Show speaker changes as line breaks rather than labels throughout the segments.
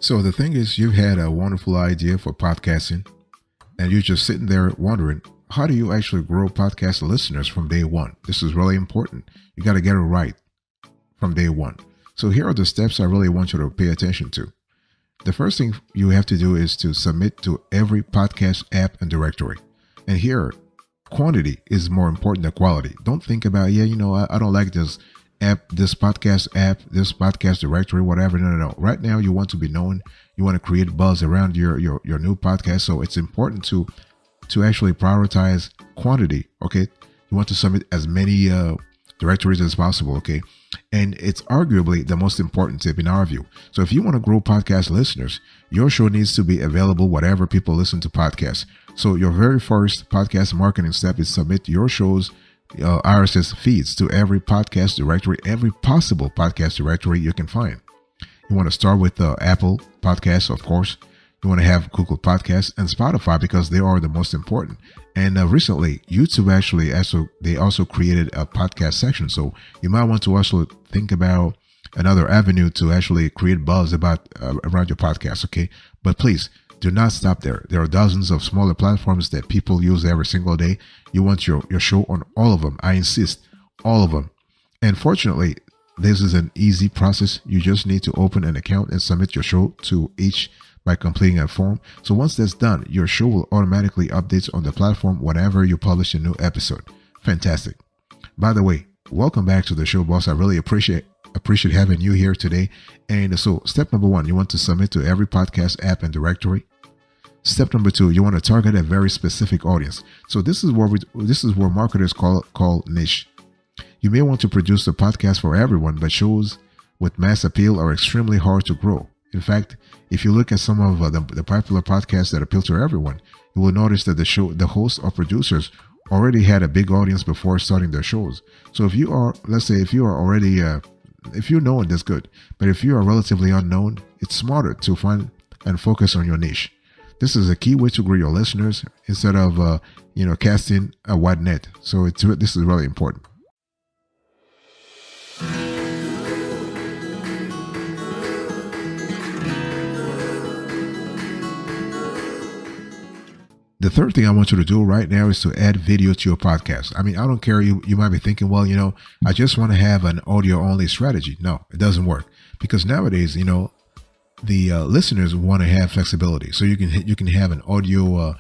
So the thing is, you've had a wonderful idea for podcasting, and you're just sitting there wondering, how do you actually grow podcast listeners from day one? This is really important. You got to get it right from day one. So here are the steps I really want you to pay attention to. The first thing you have to do is to submit to every podcast app and directory. And here, quantity is more important than quality. Don't think about, I don't like this app, this podcast directory, whatever. No. Right now, you want to be known. You want to create buzz around your new podcast. So it's important to actually prioritize quantity. Okay, you want to submit as many directories as possible. Okay, and it's arguably the most important tip in our view. So if you want to grow podcast listeners, your show needs to be available whatever people listen to podcasts. So your very first podcast marketing step is submit your show's RSS feeds to every podcast directory, every possible podcast directory you can find. You want to start with Apple Podcasts, of course. You want to have Google Podcasts and Spotify because they are the most important. And recently, YouTube they also created a podcast section. So you might want to also think about another avenue to actually create buzz about around your podcast. Okay, but please do not stop there. There are dozens of smaller platforms that people use every single day. You want your show on all of them. I insist, all of them. And fortunately, this is an easy process. You just need to open an account and submit your show to each by completing a form. So once that's done, your show will automatically update on the platform whenever you publish a new episode. Fantastic. By the way, welcome back to the show, boss. I really appreciate having you here today. And so step number 1, you want to submit to every podcast app and directory. Step number 2, you want to target a very specific audience. So this is where marketers call niche. You may want to produce a podcast for everyone, but shows with mass appeal are extremely hard to grow. In fact, if you look at some of the popular podcasts that appeal to everyone, you will notice that the hosts or producers already had a big audience before starting their shows. So if you are, let's say, if you're known, that's good. But if you are relatively unknown, it's smarter to find and focus on your niche. This is a key way to grow your listeners instead of, casting a wide net. So this is really important. The third thing I want you to do right now is to add video to your podcast. I mean, I don't care. You might be thinking, well, I just want to have an audio only strategy. No, it doesn't work because nowadays, the listeners want to have flexibility. So you can have an audio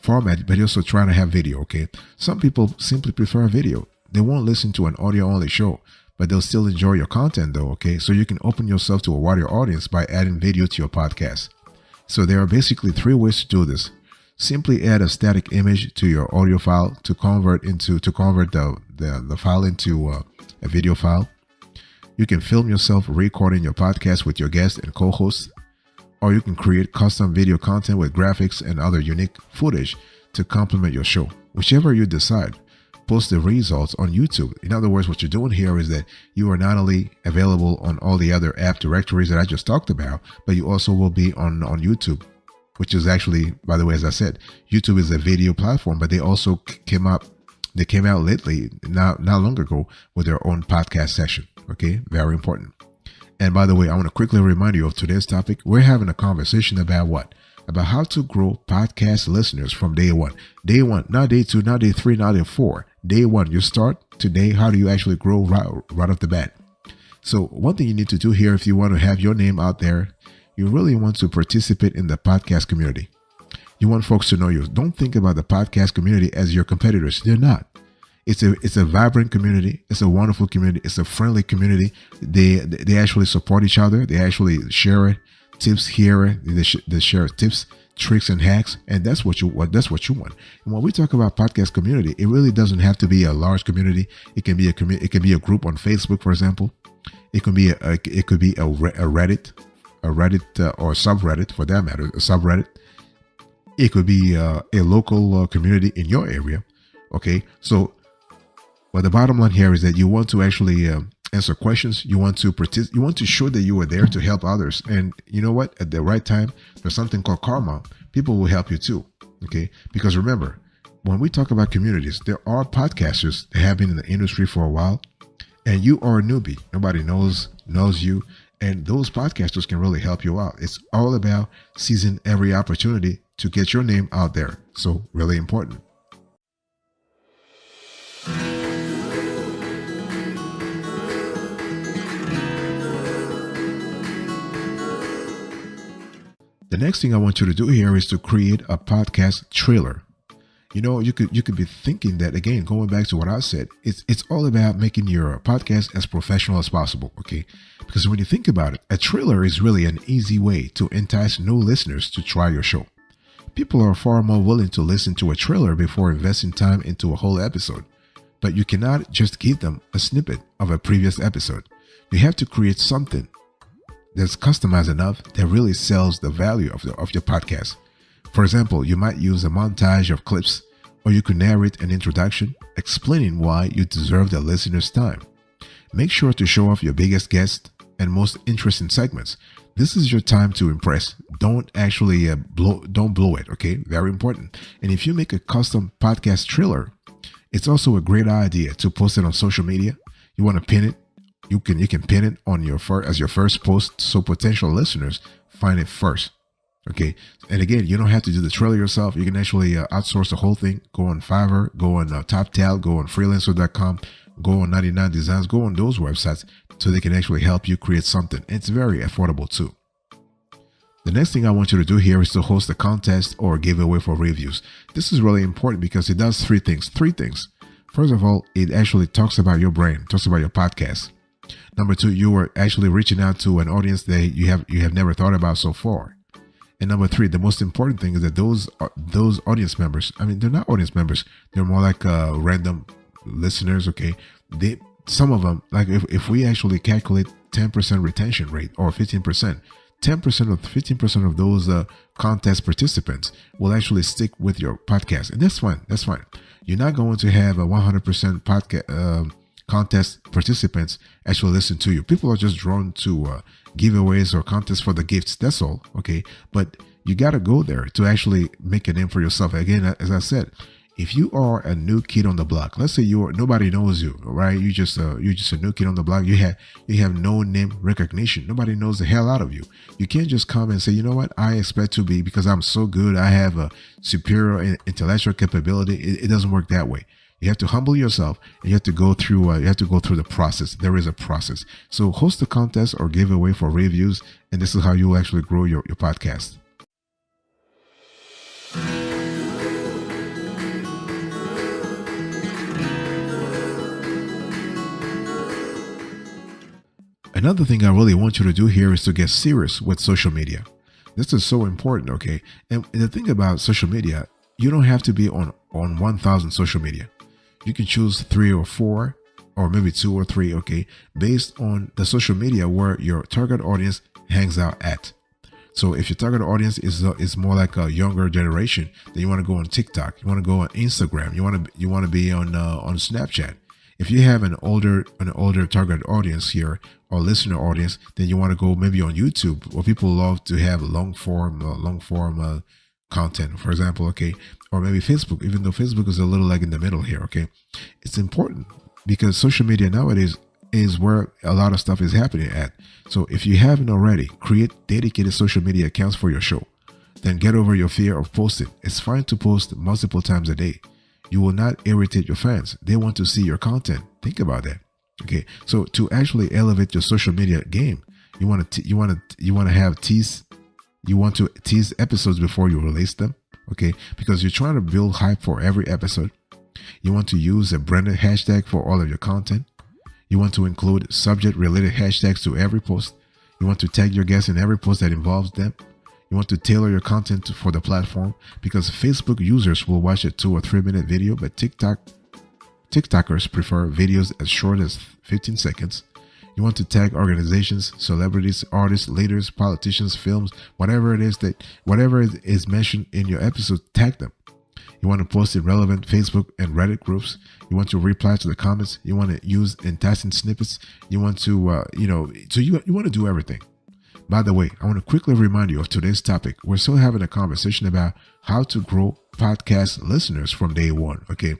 format, but you're also trying to have video. Okay. Some people simply prefer video. They won't listen to an audio only show, but they'll still enjoy your content though. Okay. So you can open yourself to a wider audience by adding video to your podcast. So there are basically 3 ways to do this. Simply add a static image to your audio file to convert the file into a video file. You can film yourself recording your podcast with your guests and co-hosts, or you can create custom video content with graphics and other unique footage to complement your show. Whichever you decide, post the results on YouTube. In other words, what you're doing here is that you are not only available on all the other app directories that I just talked about, but you also will be on YouTube, which is actually, by the way, as I said, YouTube is a video platform, but they also came out lately, not long ago, with their own podcast session. Okay, very important. And by the way, I want to quickly remind you of today's topic. We're having a conversation about what? About how to grow podcast listeners from day one. Day one, not day 2, not day 3, not day 4. Day 1, you start today. How do you actually grow right off the bat? So one thing you need to do here, if you want to have your name out there, you really want to participate in the podcast community. You want folks to know you. Don't think about the podcast community as your competitors. They're not. It's a vibrant community. It's a wonderful community. It's a friendly community. They actually support each other. They actually share tips here. They share tips, tricks, and hacks, and that's what you want. And when we talk about podcast community, it really doesn't have to be a large community. It can be a group on Facebook, for example. It could be a Reddit. A Reddit or subreddit, for that matter, a subreddit. It could be a local community in your area. Okay, so but the bottom line here is that you want to actually answer questions. You want to show that you are there to help others. And you know what? At the right time, there's something called karma. People will help you too. Okay, because remember, when we talk about communities, there are podcasters that have been in the industry for a while, and you are a newbie. Nobody knows you. And those podcasters can really help you out. It's all about seizing every opportunity to get your name out there. So really important. The next thing I want you to do here is to create a podcast trailer. You could be thinking that, again, going back to what I said, it's all about making your podcast as professional as possible, okay? Because when you think about it, a trailer is really an easy way to entice new listeners to try your show. People are far more willing to listen to a trailer before investing time into a whole episode. But you cannot just give them a snippet of a previous episode. You have to create something that's customized enough that really sells the value of your podcast. For example, you might use a montage of clips, or you could narrate an introduction explaining why you deserve the listener's time. Make sure to show off your biggest guests and most interesting segments. This is your time to impress. Don't actually don't blow it, okay? Very important. And if you make a custom podcast trailer, it's also a great idea to post it on social media. You want to pin it. You can pin it on as your first post, so potential listeners find it first. Okay. And again, you don't have to do the trailer yourself. You can actually outsource the whole thing. Go on Fiverr, go on TopTal, go on freelancer.com, go on 99 Designs, go on those websites so they can actually help you create something. It's very affordable too. The next thing I want you to do here is to host a contest or a giveaway for reviews. This is really important because it does three things. First of all, it actually talks about your brand, talks about your podcast. Number two, you are actually reaching out to an audience that you have never thought about so far. And number three, the most important thing is that those audience members, they're not audience members. They're more like random listeners, okay? Some of them, like if we actually calculate 10% retention rate or 15%, 10% or 15% of those contest participants will actually stick with your podcast. And that's fine. That's fine. You're not going to have a 100% podcast contest participants actually listen to you. People are just drawn to giveaways or contests for the gifts. That's all. Okay. But you got to go there to actually make a name for yourself. Again, as I said, if you are a new kid on the block, let's say nobody knows you, right? You're just a new kid on the block. You have no name recognition. Nobody knows the hell out of you. You can't just come and say, you know what? I expect to be, because I'm so good, I have a superior intellectual capability. It doesn't work that way. You have to humble yourself, and you have to go through the process. There is a process. So host a contest or give away for reviews, and this is how you actually grow your podcast. Another thing I really want you to do here is to get serious with social media. This is so important, okay? And the thing about social media, you don't have to be on 1,000 social media. You can choose 3 or 4, or maybe 2 or 3, okay, based on the social media where your target audience hangs out at. So if your target audience is more like a younger generation, then you want to go on TikTok, you want to go on Instagram, you want to be on Snapchat. If you have an older target audience here or listener audience, then you want to go maybe on YouTube, where people love to have long form content, for example, okay, or maybe Facebook, even though Facebook is a little like in the middle here, okay. It's important because social media nowadays is where a lot of stuff is happening at. So if you haven't already, create dedicated social media accounts for your show. Then get over your fear of posting. It's fine to post multiple times a day. You will not irritate your fans. They want to see your content. Think about that. Okay. So to actually elevate your social media game, you want to tease episodes before you release them. Okay. Because you're trying to build hype for every episode. You want to use a branded hashtag for all of your content. You want to include subject related hashtags to every post. You want to tag your guests in every post that involves them. You want to tailor your content for the platform, because Facebook users will watch a 2 or 3 minute video, but TikTokers prefer videos as short as 15 seconds. You want to tag organizations, celebrities, artists, leaders, politicians, films, whatever it is mentioned in your episode, tag them. You want to post in relevant Facebook and Reddit groups. You want to reply to the comments. You want to use enticing snippets. You want to, you want to do everything. By the way, I want to quickly remind you of today's topic. We're still having a conversation about how to grow podcast listeners from day one. Okay.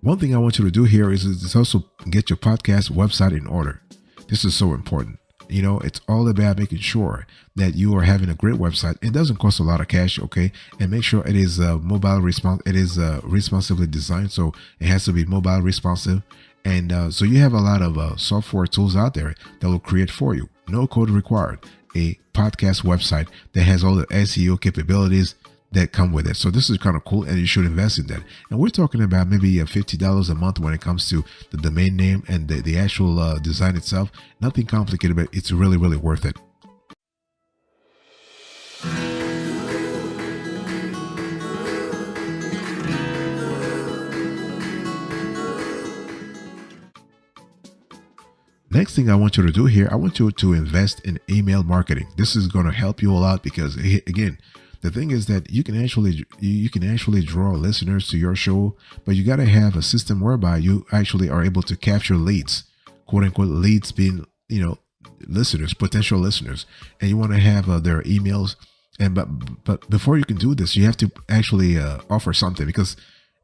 One thing I want you to do here is also get your podcast website in order. This is so important. It's all about making sure that you are having a great website. It doesn't cost a lot of cash, okay? And make sure it is mobile response. It is responsively designed, so it has to be mobile responsive. And so you have a lot of software tools out there that will create for you. No code required. A podcast website that has all the SEO capabilities that come with it. So this is kind of cool, and you should invest in that. And we're talking about maybe $50 a month when it comes to the domain name and the actual design itself. Nothing complicated, but it's really, really worth it. Next thing I want you to do here, I want you to invest in email marketing. This is going to help you a lot because, again, the thing is that you can actually draw listeners to your show, but you got to have a system whereby you actually are able to capture leads, quote unquote leads being, listeners, potential listeners, and you want to have their emails. And but before you can do this, you have to actually offer something, because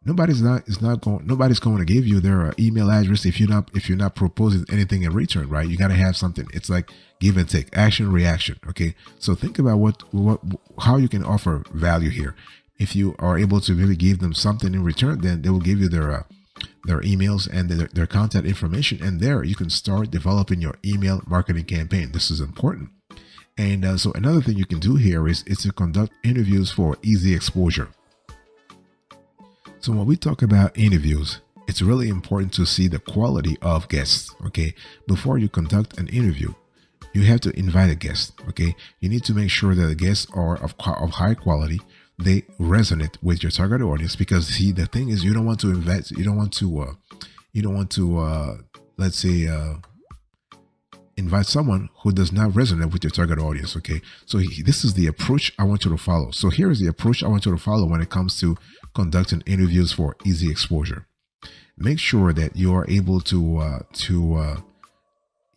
nobody's going to give you their email address if you're not proposing anything in return, right? You got to have something. It's like give and take, action, reaction. Okay, so think about how you can offer value here. If you are able to really give them something in return, then they will give you their emails and their contact information, and there you can start developing your email marketing campaign. This is important. And so another thing you can do here is to conduct interviews for easy exposure. So when we talk about interviews, it's really important to see the quality of guests, okay? Before you conduct an interview, you have to invite a guest, okay? You need to make sure that the guests are of high quality. They resonate with your target audience, because see, the thing is, you don't want to let's say, invite someone who does not resonate with your target audience, okay? So this is the approach I want you to follow. So here is the approach I want you to follow when it comes to conducting interviews for easy exposure. Make sure that you are able to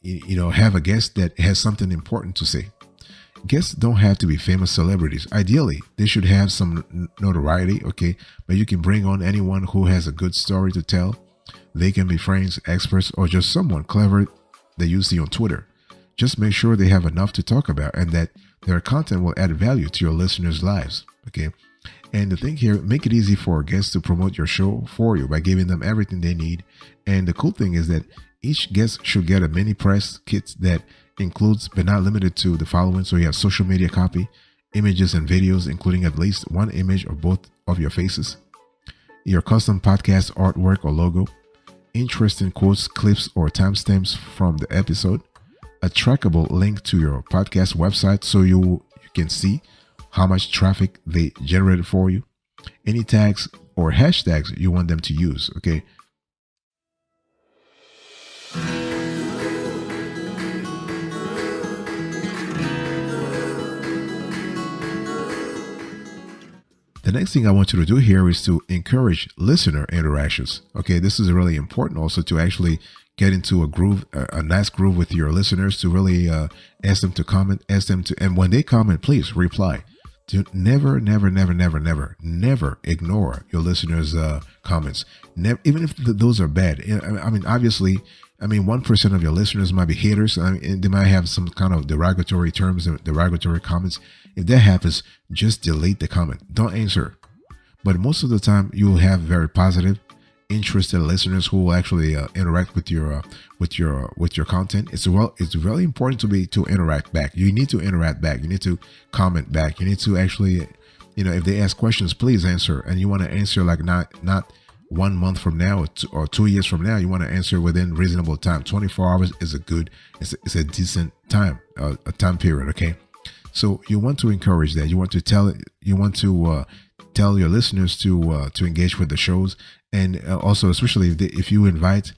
have a guest that has something important to say. Guests don't have to be famous celebrities. Ideally, they should have some notoriety, okay? But you can bring on anyone who has a good story to tell. They can be friends, experts, or just someone clever that you see on Twitter. Just make sure they have enough to talk about and that their content will add value to your listeners' lives, okay? And the thing here, make it easy for guests to promote your show for you by giving them everything they need. And the cool thing is that each guest should get a mini press kit that includes, but not limited to, the following. So you have social media copy, images and videos, including at least one image or both of your faces, your custom podcast artwork or logo, interesting quotes, clips, or timestamps from the episode, a trackable link to your podcast website so you can see how much traffic they generated for you, any tags or hashtags you want them to use, okay? The next thing I want you to do here is to encourage listener interactions. Okay, this is really important also, to actually get into a groove, a nice groove with your listeners, to really ask them to comment, and when they comment, please reply. Do never ignore your listeners' comments. Even if those are bad. I mean, obviously, 1% of your listeners might be haters. They might have some kind of derogatory terms and derogatory comments. If that happens, just delete the comment. Don't answer. But most of the time, you will have very positive, interested listeners who will actually interact with your content. It's really important to interact back. You need to interact back. You need to comment back. You need to actually, if they ask questions, please answer. And you want to answer like not 1 month from now or 2 years from now. You want to answer within reasonable time. 24 hours is it's a decent time, a time period. Okay. So you want to encourage that. You want to tell your listeners to engage with the shows, and also, especially if you invite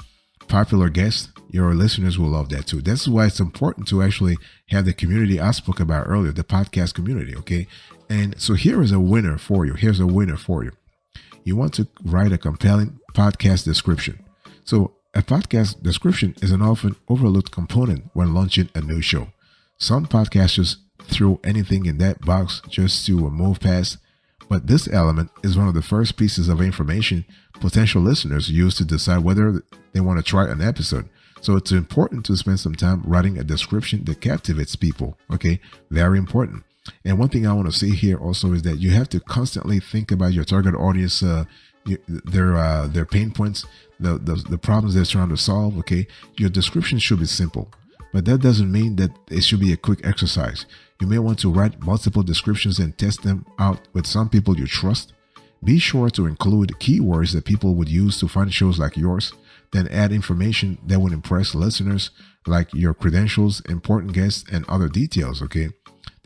popular guests, your listeners will love that too. That's why it's important to actually have the community I spoke about earlier, the podcast community. Okay, and so here is a winner for you. Here's a winner for you. You want to write a compelling podcast description. So a podcast description is an often overlooked component when launching a new show. Some podcasters throw anything in that box just to move past, but this element is one of the first pieces of information potential listeners use to decide whether they want to try an episode. So it's important to spend some time writing a description that captivates people. Okay, very important. And one thing I want to say here also is that you have to constantly think about your target audience, their pain points, the problems they're trying to solve. Okay, your description should be simple, but that doesn't mean that it should be a quick exercise. You may want to write multiple descriptions and test them out with some people you trust. Be sure to include keywords that people would use to find shows like yours. Then add information that would impress listeners, like your credentials, important guests, and other details. Okay,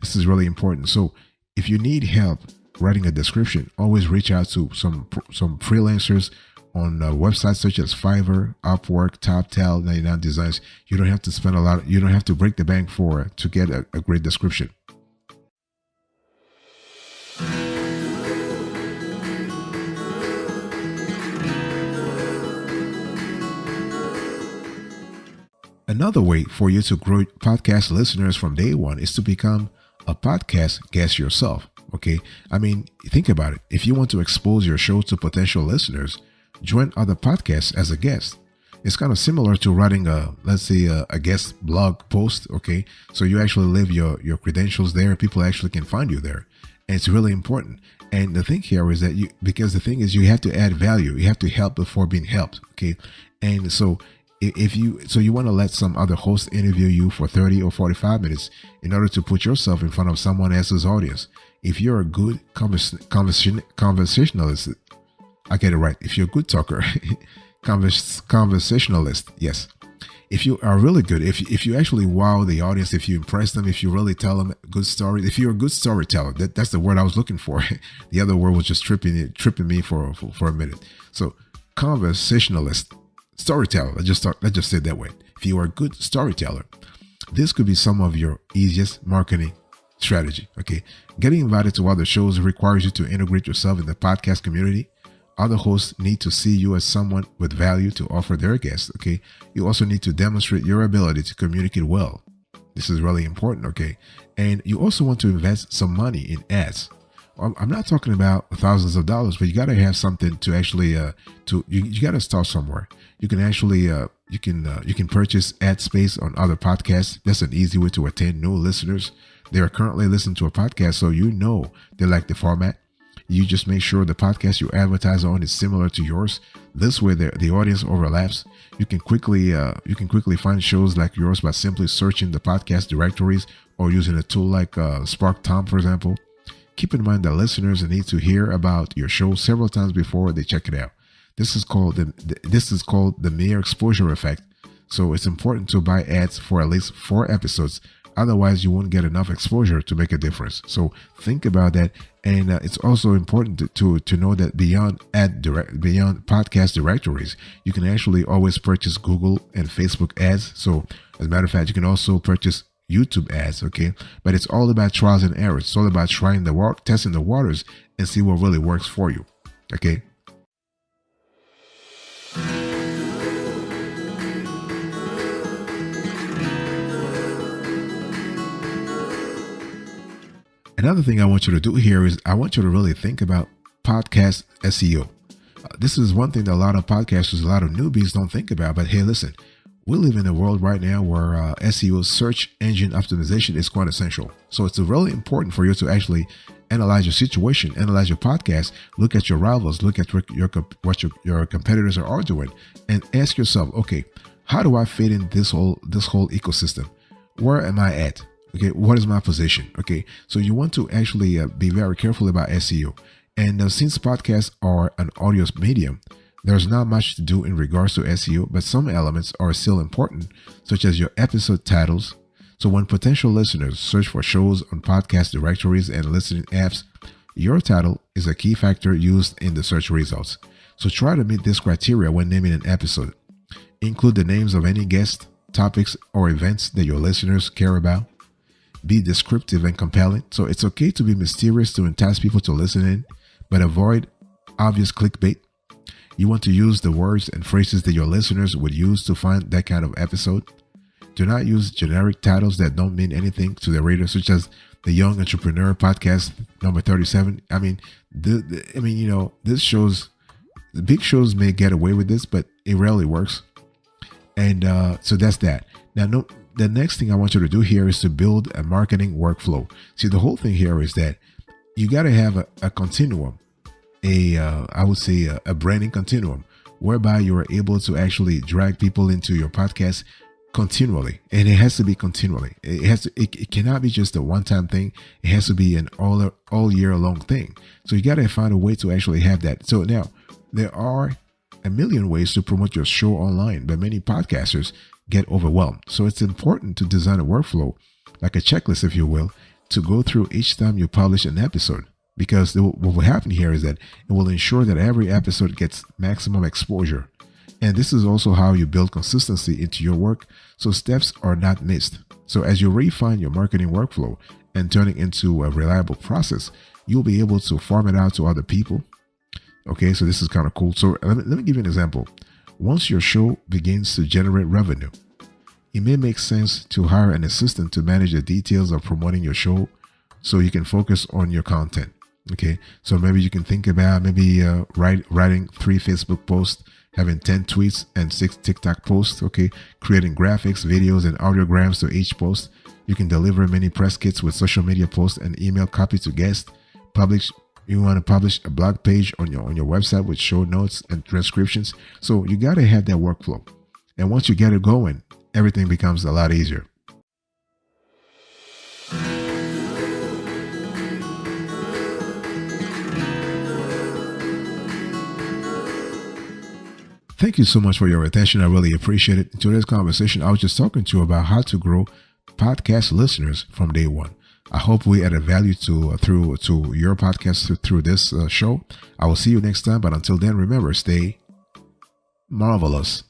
this is really important. So if you need help writing a description, always reach out to some freelancers on websites such as Fiverr, Upwork, TopTal, 99 Designs. You don't have to spend a lot. You don't have to break the bank to get a great description. Another way for you to grow podcast listeners from day one is to become a podcast guest yourself. Okay. I mean, think about it. If you want to expose your show to potential listeners, join other podcasts as a guest. It's kind of similar to writing let's say a guest blog post. Okay. So you actually leave your credentials there. People actually can find you there. And it's really important. And the thing here is that because the thing is you have to add value. You have to help before being helped. Okay. And so you want to let some other host interview you for 30 or 45 minutes in order to put yourself in front of someone else's audience. If you're a good conversationalist, I get it right. If you're a good talker, conversationalist, yes. If you are really good, if you actually wow the audience, if you impress them, if you really tell them good stories, if you're a good storyteller, that's the word I was looking for. The other word was just tripping me for a minute. So conversationalist. Storyteller, let's just say it that way. If you are a good storyteller, this could be some of your easiest marketing strategy. Okay, getting invited to other shows requires you to integrate yourself in the podcast community. Other hosts need to see you as someone with value to offer their guests. Okay, you also need to demonstrate your ability to communicate well. This is really important. Okay, and you also want to invest some money in ads. I'm not talking about thousands of dollars, but you got to have something to actually you got to start somewhere. You can actually you can purchase ad space on other podcasts. That's an easy way to attain new listeners. They are currently listening to a podcast, so you know they like the format. You just make sure the podcast you advertise on is similar to yours. This way, the audience overlaps. You can quickly find shows like yours by simply searching the podcast directories or using a tool like Spark Tom, for example. Keep in mind that listeners need to hear about your show several times before they check it out. This is called the mere exposure effect. So it's important to buy ads for at least 4 episodes. Otherwise, you won't get enough exposure to make a difference. So think about that. And it's also important to know that beyond podcast directories, you can actually always purchase Google and Facebook ads. So as a matter of fact, you can also purchase YouTube ads, okay? But it's all about trials and errors. It's all about testing the waters and see what really works for you, okay? Another thing I want you to do here is I want you to really think about podcast SEO. This is one thing that a lot of podcasters, a lot of newbies don't think about. But hey, listen, we live in a world right now where SEO, search engine optimization, is quite essential. So it's really important for you to actually analyze your situation, analyze your podcast, look at your rivals, look at what your competitors are doing, and ask yourself, okay, how do I fit in this whole ecosystem? Where am I at? Okay, what is my position? Okay, so you want to actually be very careful about SEO. And since podcasts are an audio medium, there's not much to do in regards to SEO, but some elements are still important, such as your episode titles. So when potential listeners search for shows on podcast directories and listening apps, your title is a key factor used in the search results. So try to meet this criteria when naming an episode. Include the names of any guests, topics, or events that your listeners care about. Be descriptive and compelling. So it's okay to be mysterious to entice people to listen in, but avoid obvious clickbait. You want to use the words and phrases that your listeners would use to find that kind of episode. Do not use generic titles that don't mean anything to the reader, such as the Young Entrepreneur Podcast number 37. I mean, this shows, the big shows may get away with this, but it rarely works. And so that's that. Now, no, the next thing I want you to do here is to build a marketing workflow. See, the whole thing here is that you got to have a continuum, I would say a branding continuum, whereby you are able to actually drag people into your podcast continually, and it has to be continually. It cannot be just a one-time thing. It has to be an all year long thing. So you got to find a way to actually have that. So now there are a million ways to promote your show online, but many podcasters get overwhelmed. So it's important to design a workflow, like a checklist, if you will, to go through each time you publish an episode. Because what will happen here is that it will ensure that every episode gets maximum exposure. And this is also how you build consistency into your work, so steps are not missed. So as you refine your marketing workflow and turn it into a reliable process, you'll be able to farm it out to other people. Okay, so this is kind of cool. So let me give you an example. Once your show begins to generate revenue, it may make sense to hire an assistant to manage the details of promoting your show so you can focus on your content. Okay, so maybe you can think about writing 3 Facebook posts, having 10 tweets and 6 TikTok posts. Okay, creating graphics, videos, and audiograms to each post. You can deliver mini press kits with social media posts and email copy to guests. You want to publish a blog page on your website with show notes and transcriptions. So you got to have that workflow, and once you get it going, everything becomes a lot easier. Thank you so much for your attention. I really appreciate it. In today's conversation, I was just talking to you about how to grow podcast listeners from day one. I hope we added value to your podcast through this show. I will see you next time. But until then, remember, stay marvelous.